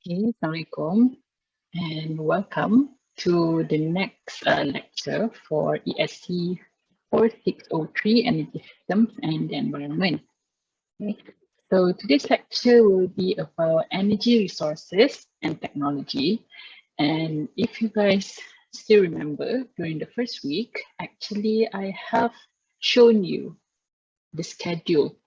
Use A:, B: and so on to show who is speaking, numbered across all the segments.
A: Okay, Assalamualaikum and welcome to the next lecture for ESC 4603 Energy Systems and the Environment. Okay. So today's lecture will be about energy resources and technology. And if you guys still remember, during the first week, actually I have shown you the schedule,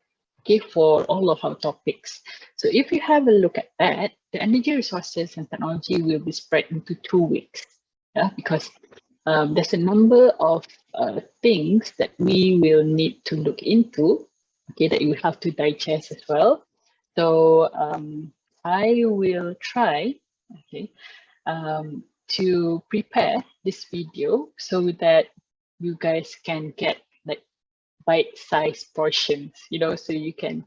A: okay, for all of our topics. So if you have a look at that, the energy resources and technology will be spread into 2 weeks, yeah, because there's a number of things that we will need to look into, okay, that you have to digest as well. So I will try, okay, to prepare this video so that you guys can get like bite-sized portions, so you can,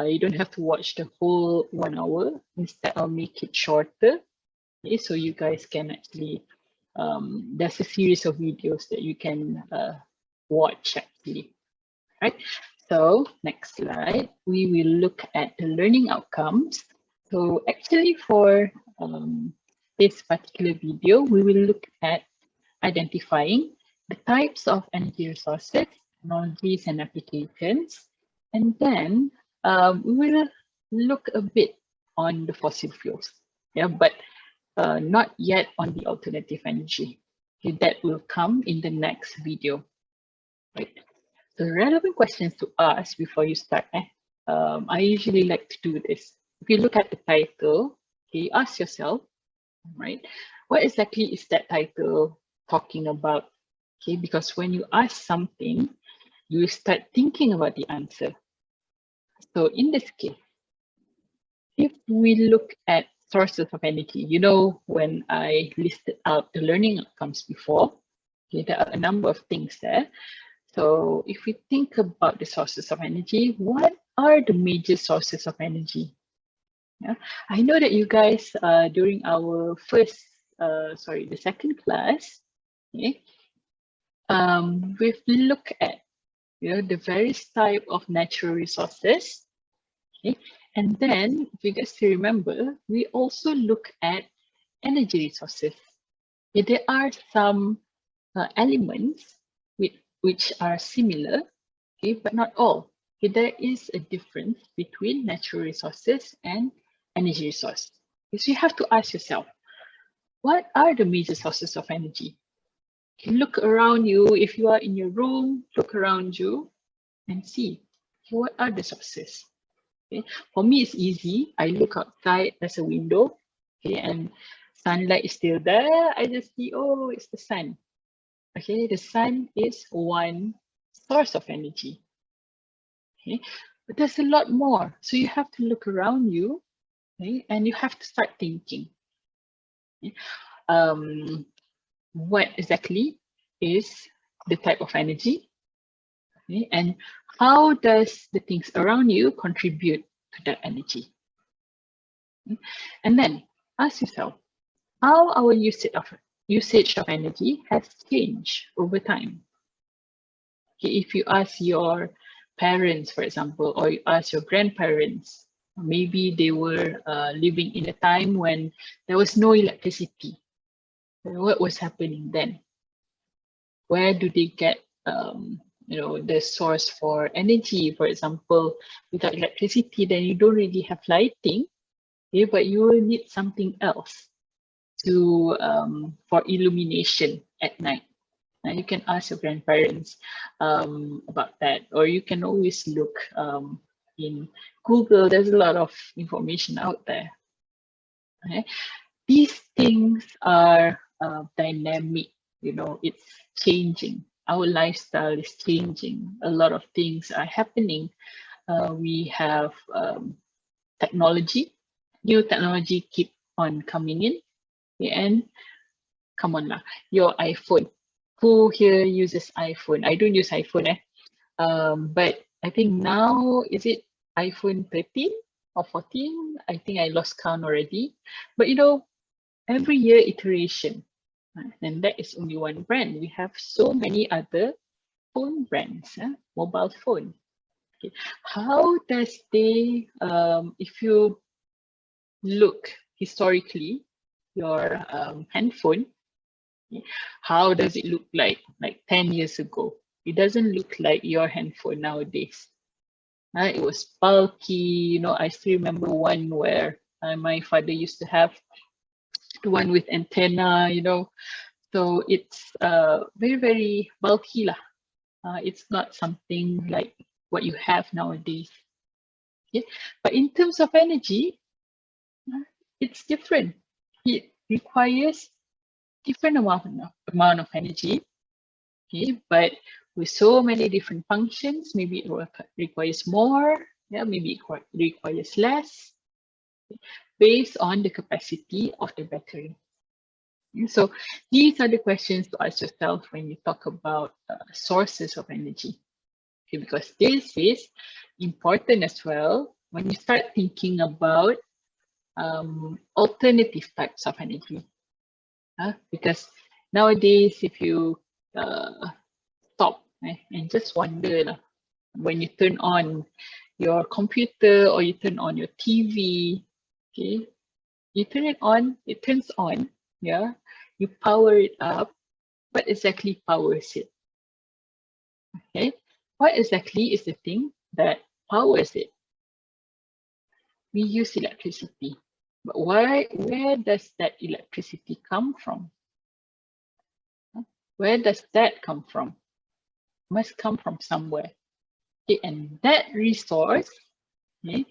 A: you don't have to watch the whole 1 hour. Instead, I'll make it shorter, okay, so you guys can actually, there's a series of videos that you can watch actually, right? So next slide, we will look at the learning outcomes. So actually for this particular video, we will look at identifying the types of energy resources, technologies and applications. And then we will look a bit on the fossil fuels, yeah, but not yet on the alternative energy. Okay, that will come in the next video, right? So relevant questions to ask before you start. I usually like to do this. If you look at the title, okay, ask yourself, right, what exactly is that title talking about? Okay, because when you ask something, you start thinking about the answer. So in this case, if we look at sources of energy, when I listed out the learning outcomes before, okay, there are a number of things there. So if we think about the sources of energy, what are the major sources of energy? Yeah, I know that you guys, during our the second class, okay, we've looked at the various type of natural resources, okay, and then if you guys still remember, we also look at energy resources. Okay, there are some elements which are similar, okay, but not all. Okay, there is a difference between natural resources and energy resource. Okay, so you have to ask yourself, what are the major sources of energy? Okay, look around you. If you are in your room, look around you and see, okay, what are the sources? Okay. For me, it's easy. I look outside, there's a window, okay, and sunlight is still there. I just see, oh, it's the sun. Okay, the sun is one source of energy. Okay, but there's a lot more. So you have to look around you, okay, and you have to start thinking. Okay? What exactly is the type of energy? Okay, and how does the things around you contribute to that energy? Okay? And then ask yourself, how our usage of energy has changed over time. Okay, if you ask your parents, for example, or you ask your grandparents, maybe they were living in a time when there was no electricity. What was happening then? Where do they get the source for energy? For example, without electricity, then you don't really have lighting, okay, but you will need something else to for illumination at night. You can ask your grandparents about that, or you can always look in Google. There's a lot of information out there. Okay? These things are dynamic, it's changing. Our lifestyle is changing. A lot of things are happening. We have technology, new technology keep on coming in, okay? And come on lah, your iPhone. Who here uses iPhone? I don't use iPhone, but I think now, is it iPhone 13 or 14? I think I lost count already. But every year iteration, and that is only one brand. We have so many other phone brands, mobile phone. Okay. How does they, if you look historically your handphone, how does it look like 10 years ago? It doesn't look like your handphone nowadays. It was bulky, you know. I still remember one where my father used to have, the one with antenna, you know. So it's very, very bulky lah. It's not something like what you have nowadays. Okay? But in terms of energy, it's different. It requires different amount of energy. Okay, but with so many different functions, maybe it requires more. Yeah, maybe it requires less, based on the capacity of the battery. So these are the questions to ask yourself when you talk about sources of energy. Okay, because this is important as well when you start thinking about alternative types of energy. Because nowadays, if you stop and just wonder, when you turn on your computer or you turn on your TV, okay, you turn it on, it turns on, yeah, you power it up. What exactly powers it? Okay, what exactly is the thing that powers it? We use electricity, but where does that electricity come from? Where does that come from? Must come from somewhere. Okay, and that resource, okay,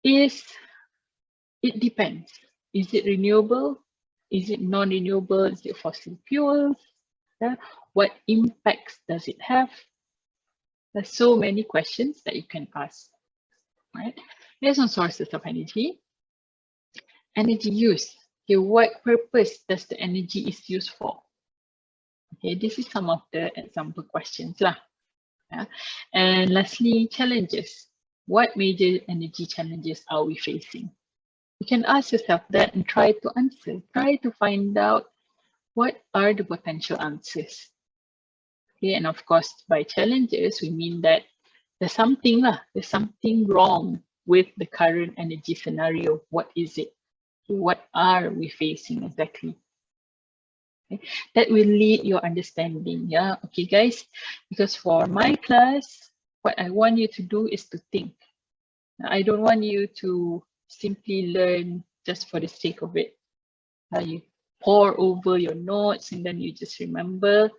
A: it depends. Is it renewable? Is it non-renewable? Is it fossil fuels? Yeah. What impacts does it have? There's so many questions that you can ask, right? Based on sources of energy. Energy use. Okay, what purpose does the energy is used for? Okay, this is some of the example questions lah. Yeah. And lastly, challenges. What major energy challenges are we facing? You can ask yourself that and try to answer. Try to find out what are the potential answers. Okay, and of course, by challenges, we mean that there's something wrong with the current energy scenario. What is it? What are we facing exactly? Okay. That will lead your understanding. Yeah, okay, guys. Because for my class, what I want you to do is to think. I don't want you to simply learn just for the sake of it. You pour over your notes and then you just remember.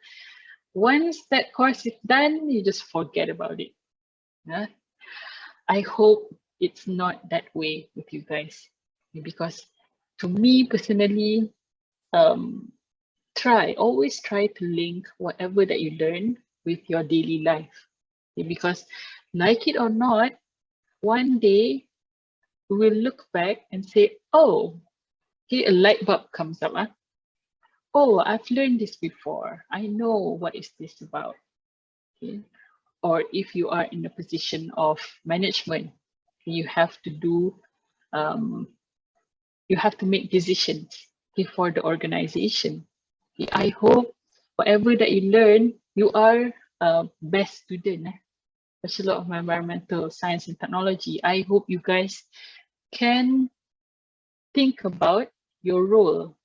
A: Once that course is done, you just forget about it. Yeah? I hope it's not that way with you guys, because to me personally, always try to link whatever that you learn with your daily life, because like it or not, one day we will look back and say, oh, okay, a light bulb comes up. Oh, I've learned this before. I know what is this about. Okay. Or if you are in a position of management, you have to do, you have to make decisions for the organization. Okay. I hope whatever that you learn, you are best student, Bachelor of Environmental Science and Technology. I hope you guys can think about your role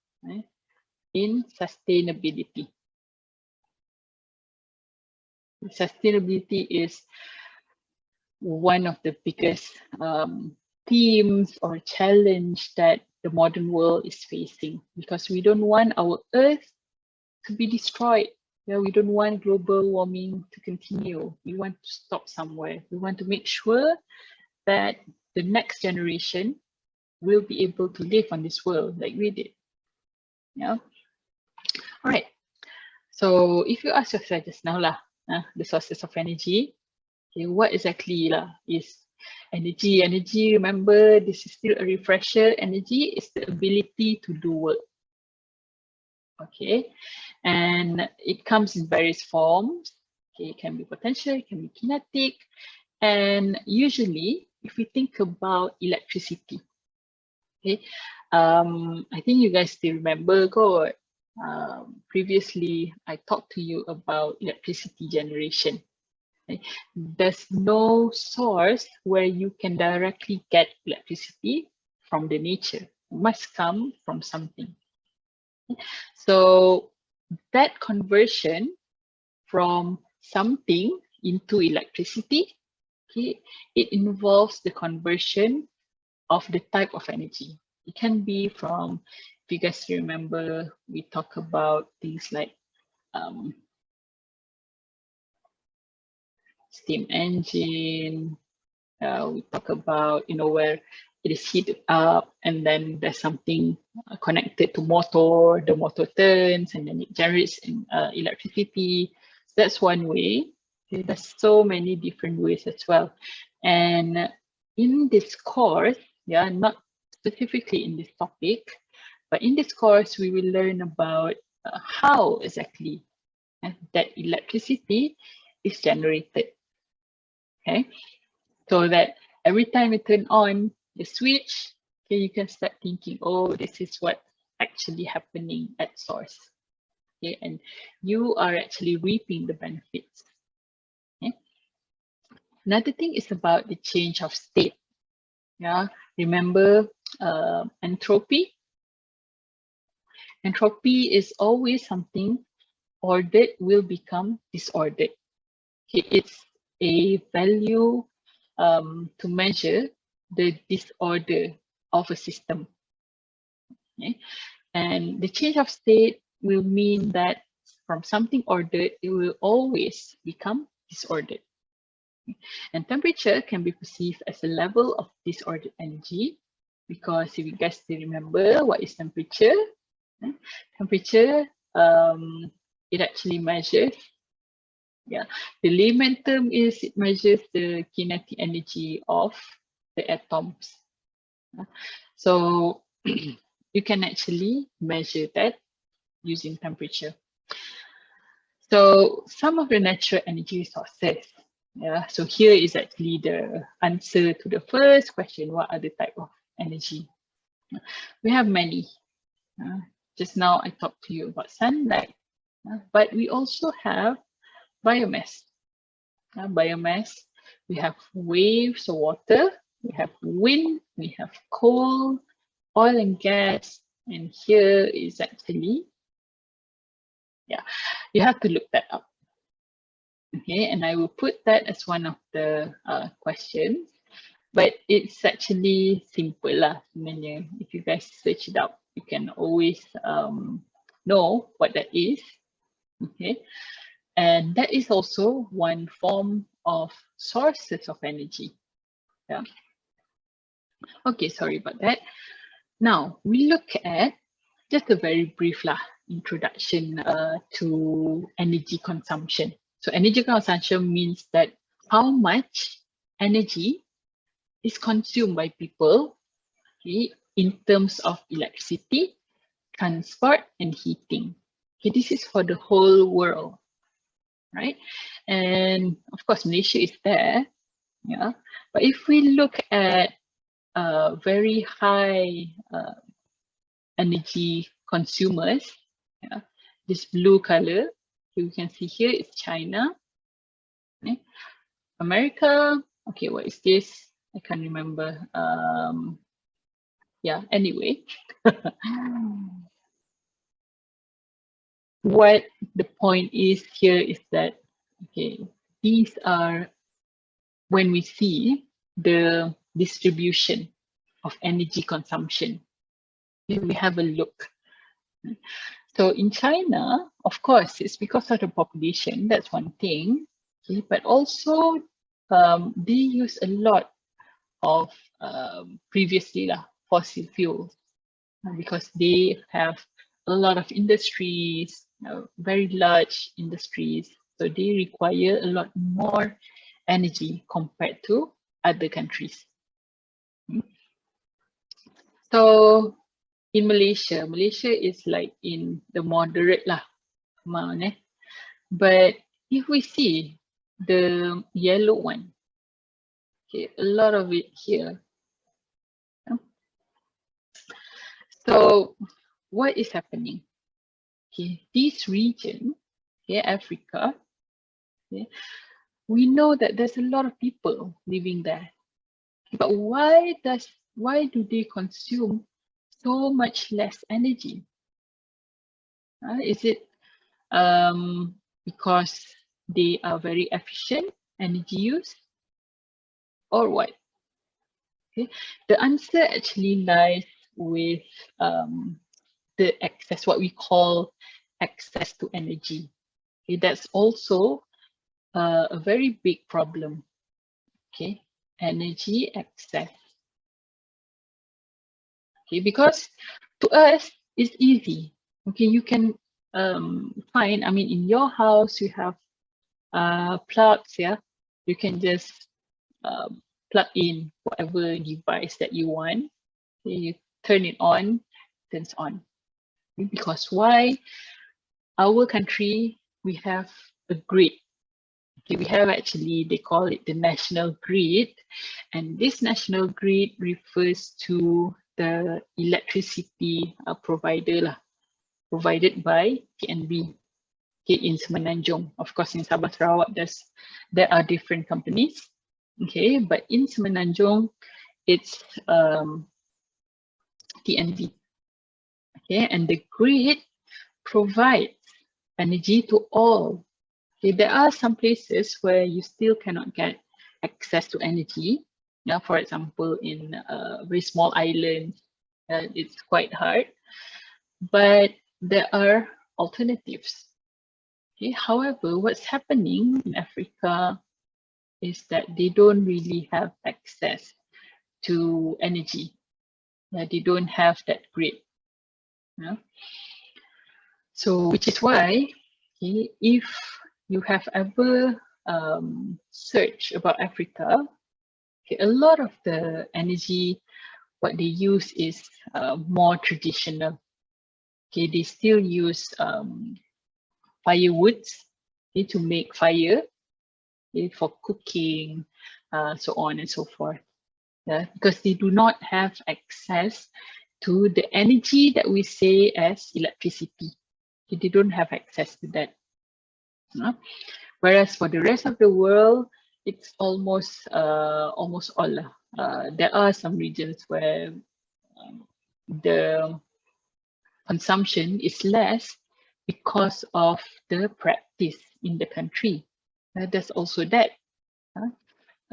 A: in sustainability. Sustainability is one of the biggest themes or challenge that the modern world is facing, because we don't want our Earth to be destroyed. Yeah, we don't want global warming to continue. We want to stop somewhere. We want to make sure that the next generation will be able to live on this world like we did. Yeah. All right. So if you ask yourself just now the sources of energy, okay, what exactly is energy? Energy, remember, this is still a refresher. Energy is the ability to do work. Okay, and it comes in various forms. Okay, it can be potential, it can be kinetic, and usually, if we think about electricity, okay, I think you guys still remember, previously I talked to you about electricity generation. Okay? There's no source where you can directly get electricity from the nature. must come from something. So that conversion from something into electricity, okay, it involves the conversion of the type of energy. It can be from, if you guys remember, we talk about things like steam engine. We talk about, where it is heated up and then there's something connected to motor, the motor turns and then it generates electricity. So that's one way. Okay, there's so many different ways as well. And in this course, yeah, not specifically in this topic, but in this course, we will learn about how exactly that electricity is generated. Okay, so that every time you turn on the switch, okay, you can start thinking, oh, this is what's actually happening at source. Okay, and you are actually reaping the benefits. Okay. Another thing is about the change of state. Yeah, remember entropy? Entropy is always something ordered will become disordered. Okay, it's a value to measure the disorder of a system. Okay? And the change of state will mean that from something ordered, it will always become disordered. And temperature can be perceived as a level of disordered energy, because if you guys still remember what is temperature, temperature, it actually measures, yeah, the layman term is it measures the kinetic energy of the atoms. So you can actually measure that using temperature. So some of the natural energy sources. Yeah, so here is actually the answer to the first question. What are the type of energy? We have many. Just now I talked to you about sunlight, but we also have biomass. Biomass, we have waves of water, we have wind, we have coal, oil and gas, and here is actually, yeah, you have to look that up. Okay, and I will put that as one of the questions, but it's actually simple lah sebenarnya. If you guys search it up, you can always know what that is. Okay, and that is also one form of sources of energy. Yeah. Okay, sorry about that. Now we look at just a very brief introduction to energy consumption. So energy consumption means that how much energy is consumed by people, okay, in terms of electricity, transport, and heating. Okay, this is for the whole world, right? And of course, Malaysia is there, yeah. But if we look at very high energy consumers, yeah, this blue color, you can see here is China, okay. America, okay, what is this? I can't remember. Yeah, anyway. What the point is here is that, okay, these are when we see the distribution of energy consumption. We have a look. So in China, of course, it's because of the population, that's one thing, okay, but also they use a lot of previously fossil fuels because they have a lot of industries, very large industries, so they require a lot more energy compared to other countries. So in Malaysia, Malaysia is like in the moderate amount, but if we see the yellow one, okay, a lot of it here. So what is happening? Okay, this region, okay, Africa, okay, we know that there's a lot of people living there, but why do they consume so much less energy? Is it because they are very efficient energy use, or what? Okay, the answer actually lies with the access, what we call access to energy. Okay, that's also a very big problem. Okay, energy access. Okay, because to us it's easy. Okay, you can find, I mean, in your house you have plugs, yeah, you can just plug in whatever device that you want. Okay, you turn it on, turns on. Because why? Our country, we have a grid. Okay, we have actually, they call it the national grid, and this national grid refers to the electricity provider provided by TNB. Okay, in Semenanjung. Of course, in Sabah Sarawak, there are different companies. Okay, but in Semenanjung, it's TNB. Okay, and the grid provides energy to all. Okay, there are some places where you still cannot get access to energy. Yeah, for example, in very small islands, it's quite hard. But there are alternatives. Okay, however, what's happening in Africa is that they don't really have access to energy. They don't have that grid. Yeah? So, which is why, okay, if you have ever searched about Africa, okay, a lot of the energy, what they use is more traditional. Okay, they still use firewoods, okay, to make fire, okay, for cooking, so on and so forth. Yeah, because they do not have access to the energy that we say as electricity. Okay, they don't have access to that. Whereas for the rest of the world, it's almost all. There are some regions where the consumption is less because of the practice in the country. There's also that.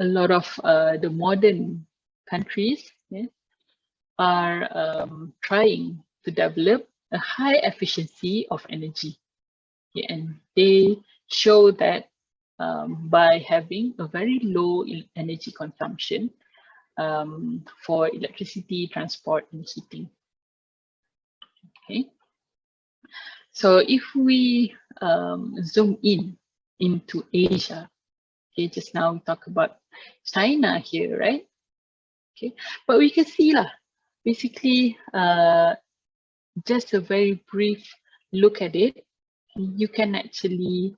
A: A lot of the modern countries, yeah, are trying to develop a high efficiency of energy. Okay, and they show that by having a very low energy consumption for electricity, transport, and heating. Okay, so if we zoom in into Asia, okay, just now we talk about China here, right? Okay, but we can see basically just a very brief look at it, you can actually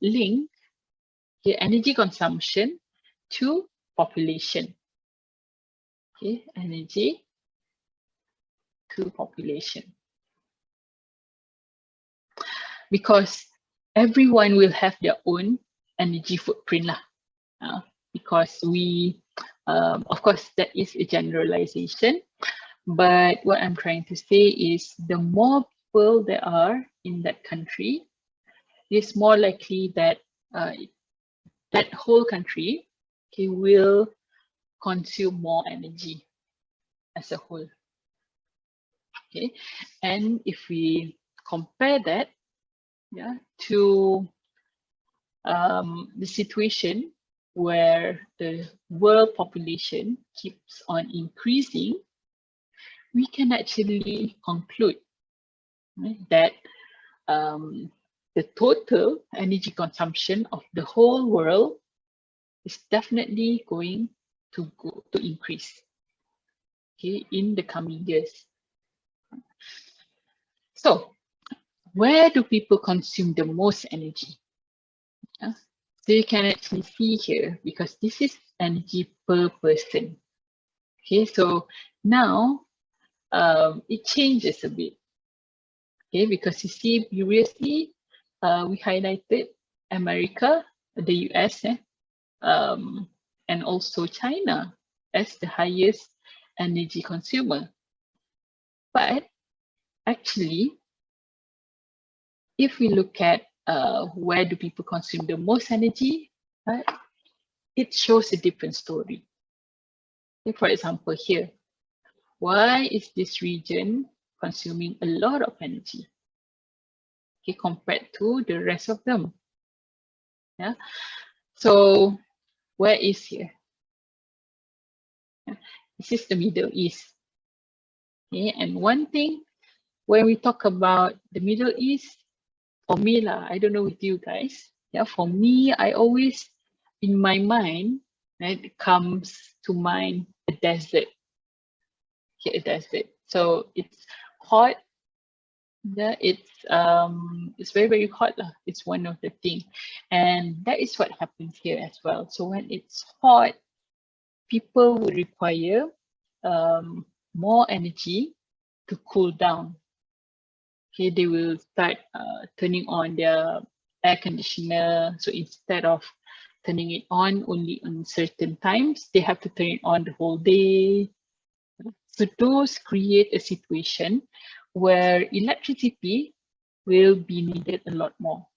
A: link the energy consumption to population. Okay, energy to population. Because everyone will have their own energy footprint because we, of course, that is a generalization. But what I'm trying to say is the more people there are in that country, it's more likely that that whole country, okay, will consume more energy as a whole. Okay, and if we compare that, yeah, to the situation where the world population keeps on increasing, we can actually conclude, right, that the total energy consumption of the whole world is definitely going to increase, okay, in the coming years. So, where do people consume the most energy? So you can actually see here, because this is energy per person. Okay, so now it changes a bit. Okay, because you see previously we highlighted America, the US, and also China as the highest energy consumer. But actually, if we look at where do people consume the most energy, it shows a different story. Okay, for example, here, why is this region consuming a lot of energy, okay, compared to the rest of them? Yeah. So where is here? Yeah. This is the Middle East. Okay, and one thing when we talk about the Middle East, for me lah, I don't know with you guys. Yeah, for me, I always in my mind, right, it comes to mind a desert. Okay, a desert. So it's hot. Yeah, it's very, very hot lah. It's one of the things. And that is what happens here as well. So when it's hot, people would require more energy to cool down. Okay, they will start turning on their air conditioner. So instead of turning it on only on certain times, they have to turn it on the whole day. So those create a situation where electricity will be needed a lot more.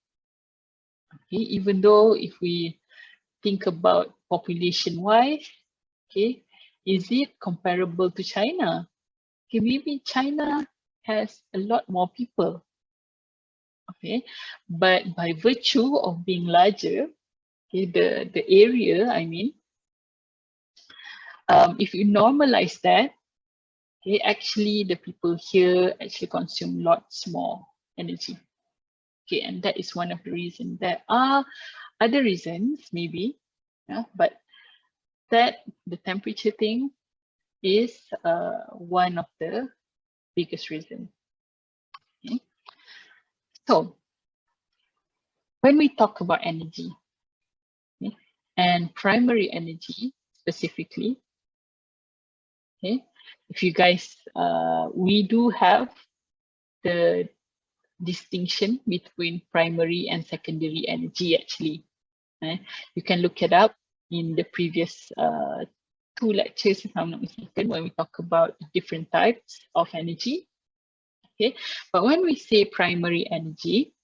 A: Okay, even though if we think about population-wise, okay, is it comparable to China? Okay, maybe China has a lot more people. Okay, but by virtue of being larger, okay, the area, I mean, if you normalize that, okay, actually the people here actually consume lots more energy. Okay, and that is one of the reasons. There are other reasons, maybe, yeah, but that the temperature thing is one of the biggest reasons. Okay. So when we talk about energy, okay, and primary energy specifically, okay, if you guys, we do have the distinction between primary and secondary energy actually. You can look it up in the previous 2 lectures, if I'm not mistaken, when we talk about different types of energy. Okay, but when we say primary energy,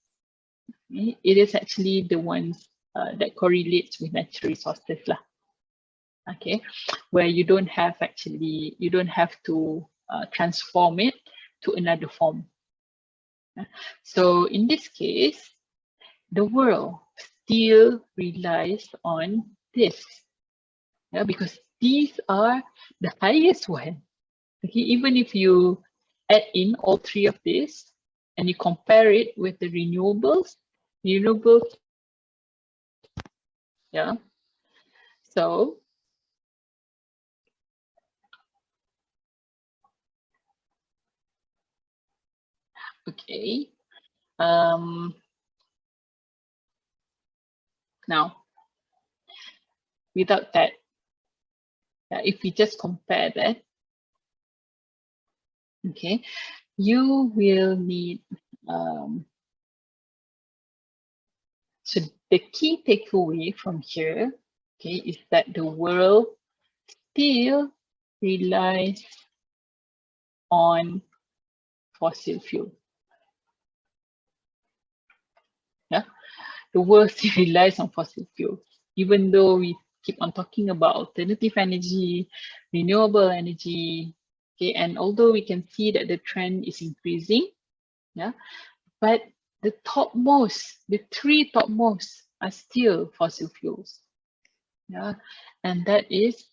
A: okay, it is actually the ones that correlates with natural resources lah. Okay, where you don't have to transform it to another form. So in this case, the world still relies on this, yeah, because these are the highest one. Okay, even if you add in all 3 of these and you compare it with the renewables, yeah. So okay, now without that, if we just compare that, okay, you will need so the key takeaway from here, okay, is that the world still relies on fossil fuel. Yeah, the world still relies on fossil fuels, even though we keep on talking about alternative energy, renewable energy, okay, and although we can see that the trend is increasing, yeah, but the 3 topmost are still fossil fuels. Yeah, and that is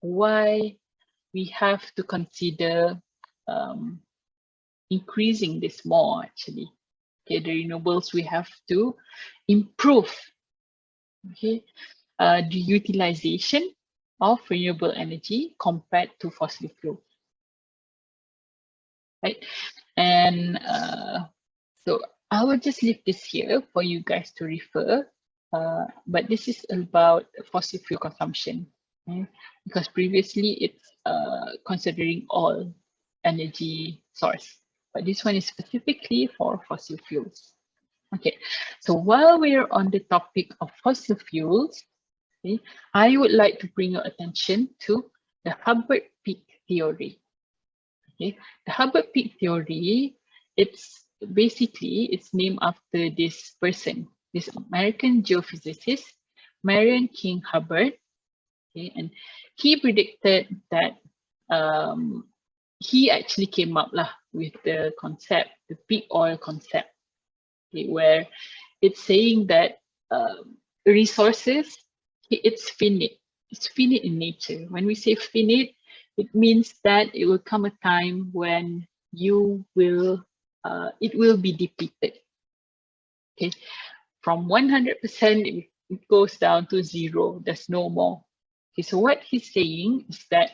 A: why we have to consider increasing this more actually. Okay, the renewables we have to improve, okay, the utilization of renewable energy compared to fossil fuels, right? And so I will just leave this here for you guys to refer, but this is about fossil fuel consumption, okay? Because previously it's considering all energy source, but this one is specifically for fossil fuels. Okay, so while we're on the topic of fossil fuels, okay, I would like to bring your attention to the Hubbard peak theory. Okay, the Hubbard peak theory, it's named after this person, this American geophysicist, Marion King Hubbard. Okay, and he predicted that he actually came up with the concept, the peak oil concept, okay, where it's saying that resources, it's finite. It's finite in nature. When we say finite, it means that it will come a time when you will, it will be depleted. Okay, from 100%, it goes down to 0. There's no more. Okay, so what he's saying is that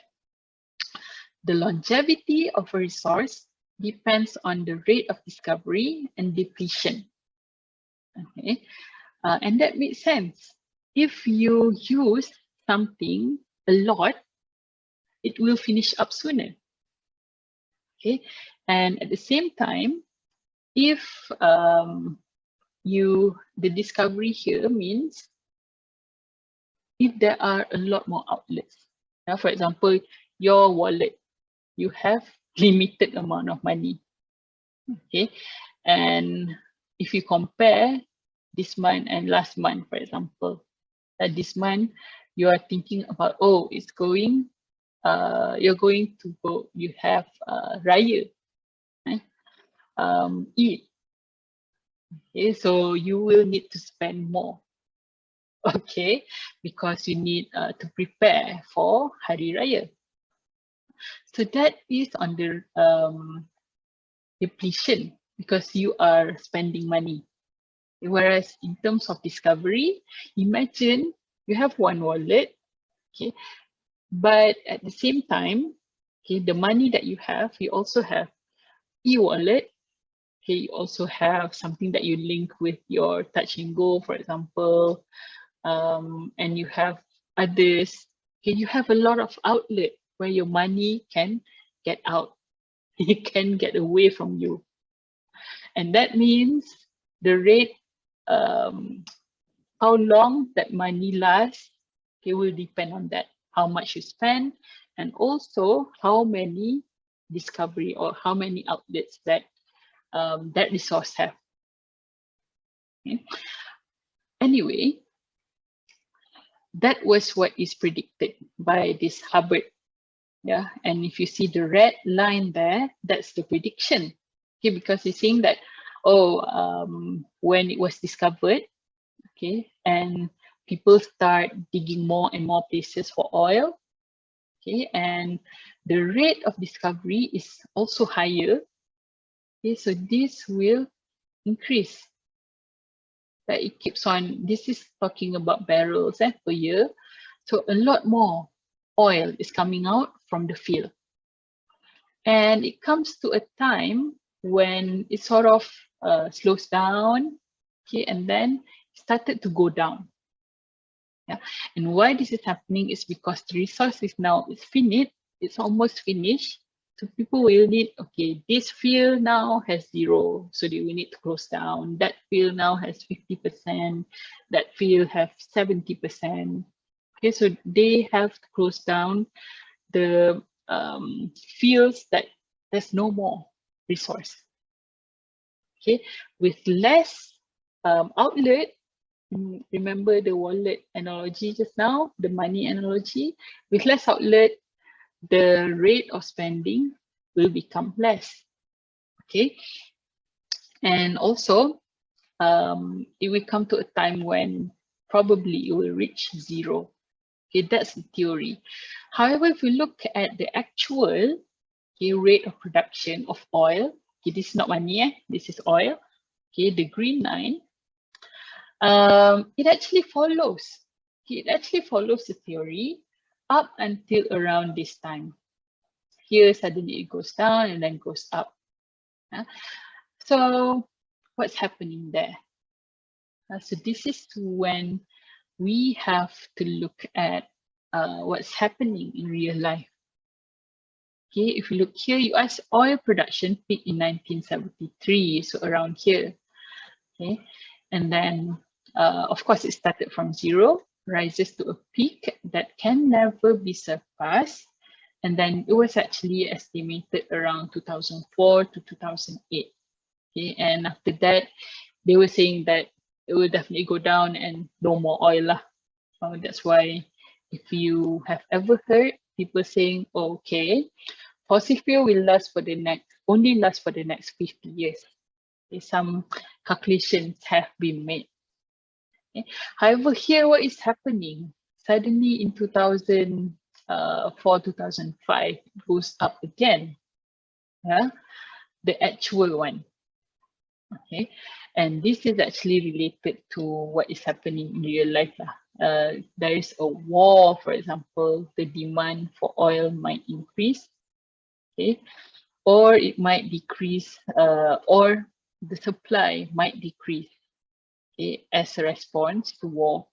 A: the longevity of a resource depends on the rate of discovery and depletion. Okay, and that makes sense. If you use something a lot, it will finish up sooner. Okay, and at the same time, if the discovery here means if there are a lot more outlets. Now, for example, your wallet, you have limited amount of money. Okay, and if you compare this month and last month, for example, this month you are thinking about, oh, it's going, you're going to go, you have Raya, Eid. Okay, so you will need to spend more. Okay, because you need to prepare for Hari Raya. So that is on the depletion because you are spending money. Whereas in terms of discovery, imagine you have one wallet, okay, but at the same time, okay, the money that you have, you also have e-wallet. Okay, you also have something that you link with your Touch and Go, for example, and you have others. Okay, you have a lot of outlet where your money can get out. It can get away from you. And that means the rate, how long that money lasts, it will depend on that, how much you spend, and also how many discovery or how many outlets that that resource have. Okay. Anyway, that was what is predicted by this Hubbard. Yeah, and if you see the red line there, that's the prediction. Okay, because it's saying that, oh, when it was discovered, okay, and people start digging more and more places for oil, okay, and the rate of discovery is also higher. Okay, so this will increase. That it keeps on. This is talking about barrels per year. So a lot more oil is coming out from the field. And it comes to a time when it sort of slows down, okay, and then started to go down. Yeah, and why this is happening is because the resource is now finite, it's almost finished. So people will need, okay, this field now has 0, so they will need to close down. That field now has 50%, that field have 70%. Okay, so they have to close down the fields that there's no more resource. Okay, with less outlet, remember the wallet analogy just now, the money analogy, with less outlet, the rate of spending will become less. Okay, and also it will come to a time when probably it will reach 0. Okay, that's the theory. However, if we look at the actual rate of production of oil, okay, this is not money, this is oil. Okay, the green line, it actually follows. It actually follows the theory up until around this time. Here, suddenly it goes down and then goes up. So what's happening there? So this is when we have to look at what's happening in real life. Okay, if you look here, US oil production peaked in 1973, so around here. Okay, and then of course it started from 0, rises to a peak that can never be surpassed And then it was actually estimated around 2004 to 2008. Okay, and after that, they were saying that it will definitely go down and no more oil lah. That's why if you have ever heard people saying, okay, fossil fuel will only last for the next 50 years. Okay, some calculations have been made. Okay. However, here what is happening? Suddenly in 2004, 2005, it goes up again. Yeah, the actual one. Okay, and this is actually related to what is happening in real life. There is a war, for example, the demand for oil might increase, okay, or it might decrease, or the supply might decrease, okay, as a response to war.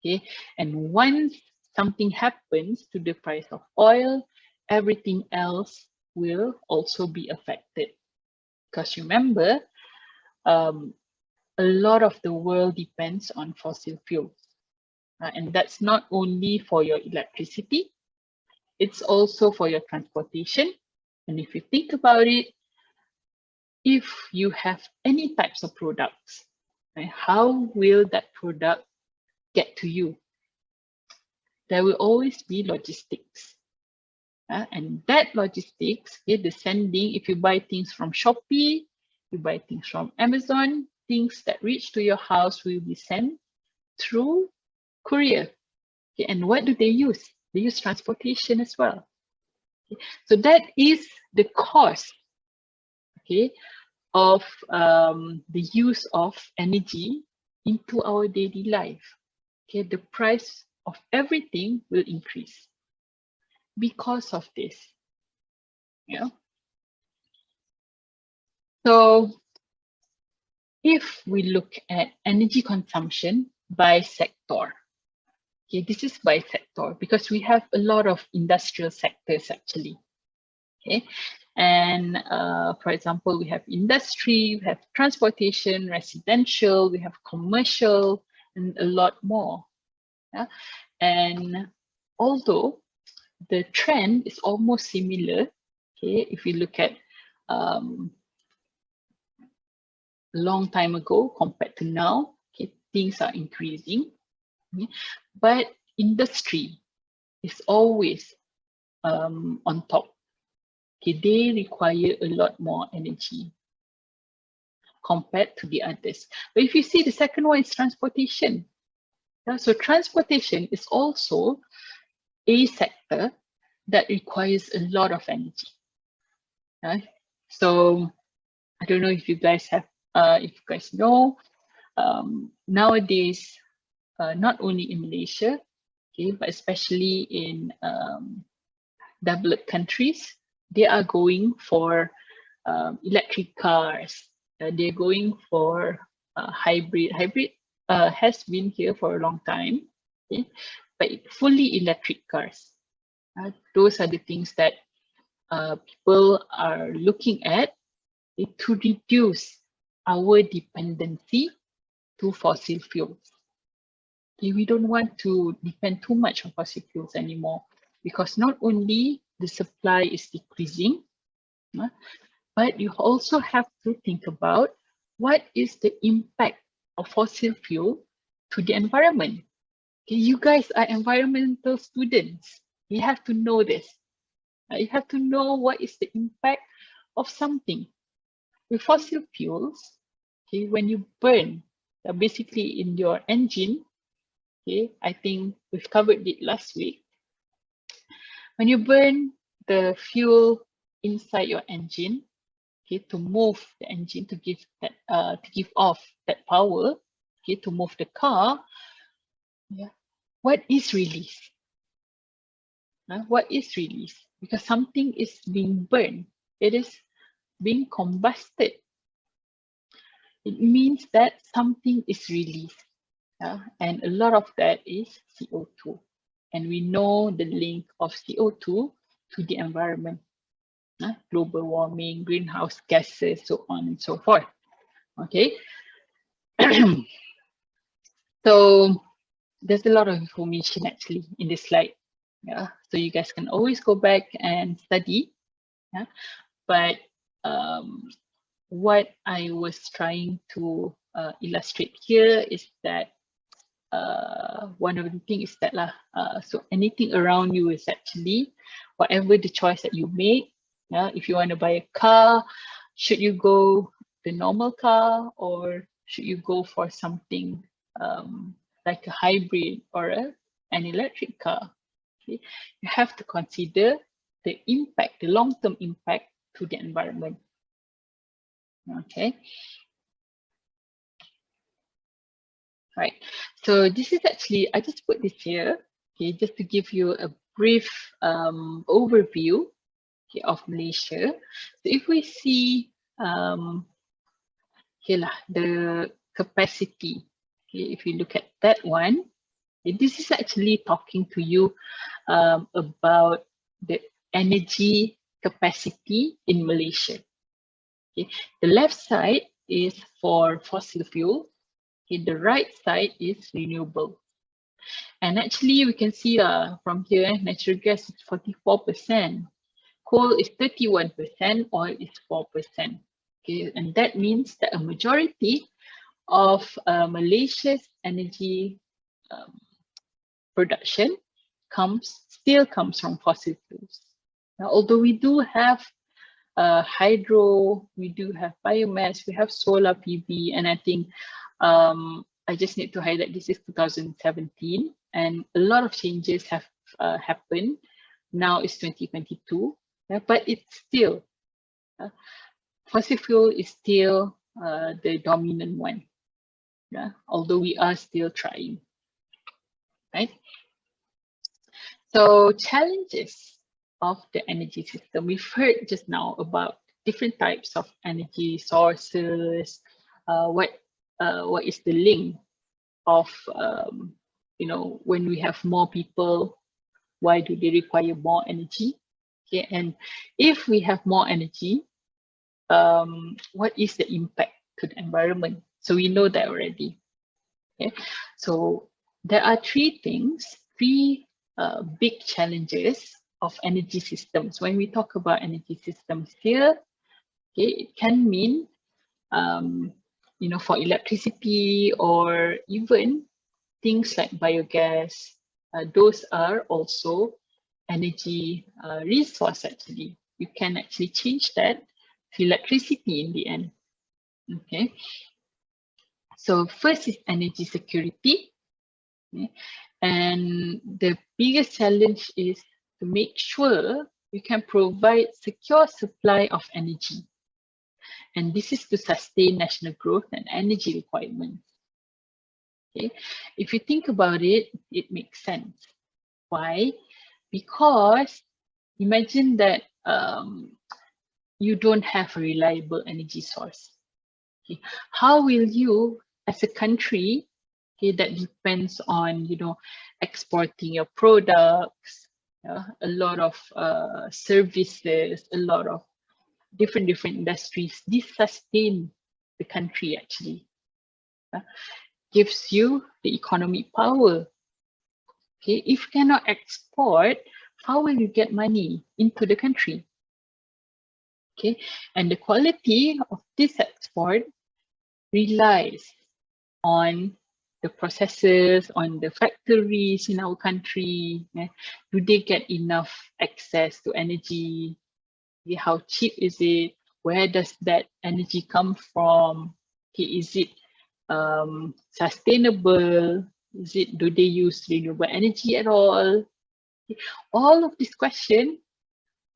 A: Okay, and once something happens to the price of oil, everything else will also be affected. Because remember, a lot of the world depends on fossil fuels. And that's not only for your electricity, it's also for your transportation. And if you think about it, if you have any types of products, right, how will that product get to you? There will always be logistics. And that logistics, okay, the sending, if you buy things from Shopee, you buy things from Amazon, things that reach to your house will be sent through courier. Okay, and what do they use? They use transportation as well. Okay, so that is the cost, okay, of the use of energy into our daily life. Okay, the price of everything will increase because of this. Yeah. So if we look at energy consumption by sector, okay, this is by sector because we have a lot of industrial sectors actually. Okay, and for example, we have industry, we have transportation, residential, we have commercial, and a lot more. Yeah? And although the trend is almost similar, okay, if we look at a long time ago compared to now, okay, things are increasing, okay? But industry is always on top. Okay, they require a lot more energy compared to the others. But if you see, the second one is transportation. Yeah, so transportation is also a sector that requires a lot of energy. Right? So I don't know if you guys have, if you guys know, nowadays, not only in Malaysia, okay, but especially in developed countries, they are going for electric cars. They're going for hybrid. Hybrid has been here for a long time, okay? But fully electric cars. Those are the things that people are looking at to reduce our dependency to fossil fuels. Okay, we don't want to depend too much on fossil fuels anymore because not only the supply is decreasing, but you also have to think about what is the impact of fossil fuel to the environment. Okay, you guys are environmental students. You have to know this. You have to know what is the impact of something. With fossil fuels, okay, when you burn, basically in your engine, okay, I think we've covered it last week. When you burn the fuel inside your engine, okay, to move the engine to give that to give off that power, okay, to move the car, yeah, what is released? What is released? Because something is being burned, it is being combusted. It means that something is released, and a lot of that is CO2. And we know the link of CO2 to the environment, global warming, greenhouse gases, so on and so forth. Okay. So there's a lot of information actually in this slide. Yeah, so you guys can always go back and study. Yeah, but what I was trying to illustrate here is that one of the things is that so anything around you is actually whatever the choice that you make. Yeah, if you want to buy a car, should you go the normal car or should you go for something like a hybrid or an electric car? Okay, you have to consider the impact, the long-term impact to the environment. Okay. Right. So this is actually, I just put this here, okay, just to give you a brief overview, okay, of Malaysia. So if we see here lah, the capacity, okay, if you look at that one, okay, this is actually talking to you about the energy capacity in Malaysia. Okay. The left side is for fossil fuel. Okay, the right side is renewable. And actually, we can see from here, natural gas is 44%, coal is 31%, oil is 4%. Okay, and that means that a majority of Malaysia's energy production still comes from fossil fuels. Now, although we do have hydro, we do have biomass, we have solar PV, and I think I just need to highlight this is 2017, and a lot of changes have happened. Now it's 2022, yeah, but it's still fossil fuel is still the dominant one. Yeah, although we are still trying, right? So challenges of the energy system. We've heard just now about different types of energy sources. What is the link of when we have more people, why do they require more energy? Okay, and if we have more energy, what is the impact to the environment? So we know that already. Okay, so there are three big challenges of energy systems. When we talk about energy systems here, okay, it can mean for electricity or even things like biogas. Those are also energy resource actually. You can actually change that to electricity in the end. Okay. So first is energy security. Okay. And the biggest challenge is to make sure we can provide secure supply of energy. And this is to sustain national growth and energy requirements. Okay. If you think about it, it makes sense. Why? Because imagine that you don't have a reliable energy source. Okay. How will you, as a country, okay, that depends on exporting your products, a lot of services, a lot of different industries, this sustain the country actually. Gives you the economic power. Okay, if you cannot export, how will you get money into the country? Okay, and the quality of this export relies on the processes, on the factories in our country. Do they get enough access to energy? How cheap is it? Where does that energy come from? Okay, is it sustainable? Do they use renewable energy at all? Okay. All of these questions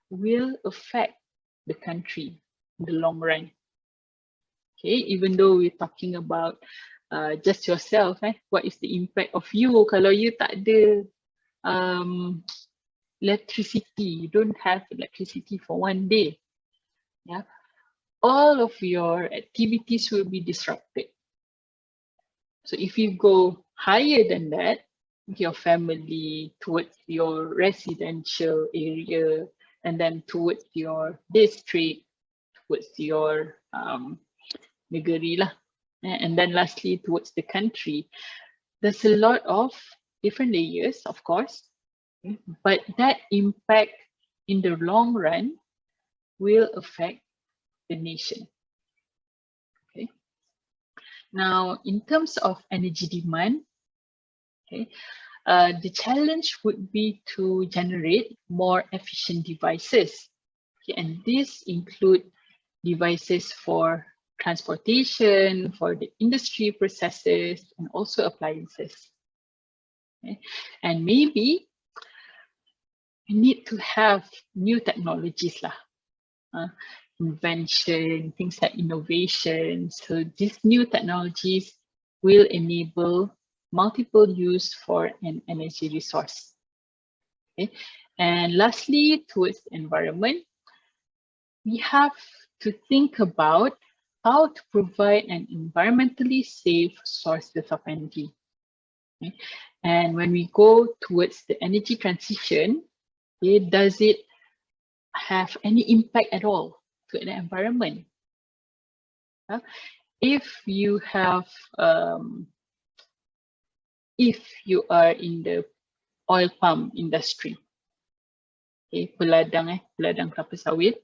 A: will affect the country in the long run. Okay, even though we're talking about just yourself, what is the impact of you kalau you tak ada electricity, you don't have electricity for one day. Yeah, all of your activities will be disrupted. So if you go higher than that, your family, towards your residential area, and then towards your district, towards your negeri lah, and then lastly towards the country, there's a lot of different layers, of course, Okay? But that impact in the long run will affect the nation. Okay. Now, in terms of energy demand, okay, the challenge would be to generate more efficient devices. Okay, and these include devices for transportation, for the industry processes, and also appliances. Okay. And maybe we need to have new technologies lah. Invention, things like innovation. So these new technologies will enable multiple use for an energy resource. Okay. And lastly, towards the environment, we have to think about how to provide an environmentally safe sources of energy. Okay. And when we go towards the energy transition, okay, does it have any impact at all to the environment? If you have, if you are in the oil palm industry, okay, peladang kelapa sawit,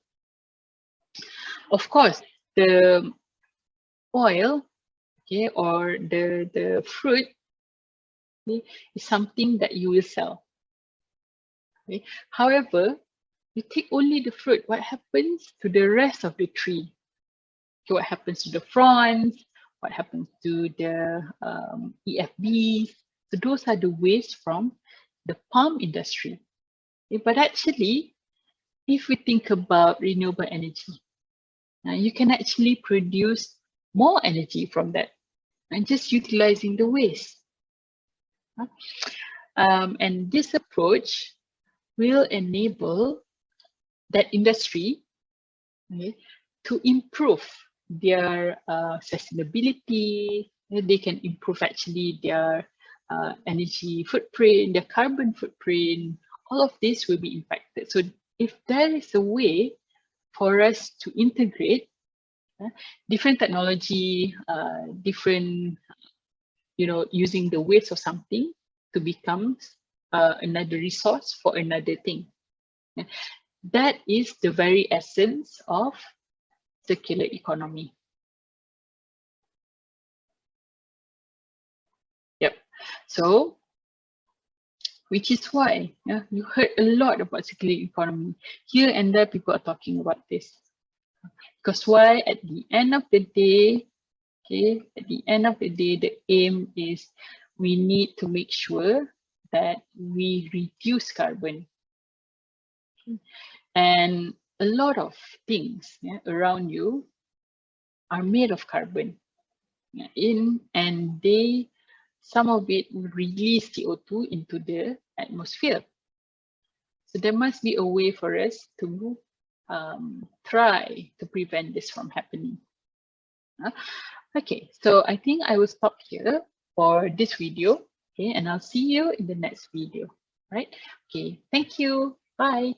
A: of course, the oil, okay, or the fruit, okay, is something that you will sell. Okay. However, you take only the fruit. What happens to the rest of the tree? Okay, what happens to the fronds? What happens to the EFBs? So those are the waste from the palm industry. Okay, but actually, if we think about renewable energy, you can actually produce more energy from that and just utilizing the waste. And this approach will enable that industry, okay, to improve their sustainability. They can improve actually their energy footprint, their carbon footprint. All of this will be impacted. So if there is a way for us to integrate different technology, different, using the waste of something to become another resource for another thing. That is the very essence of circular economy. Yep. So, which is why you heard a lot about circular economy. Here and there, people are talking about this. Because why? At the end of the day, okay, at the end of the day, the aim is we need to make sure that we reduce carbon. Okay. And a lot of things around you are made of carbon. And some of it will release CO2 into the atmosphere. So there must be a way for us to try to prevent this from happening. Okay, so I think I will stop here for this video. Okay, and I'll see you in the next video. Right? Okay, thank you. Bye.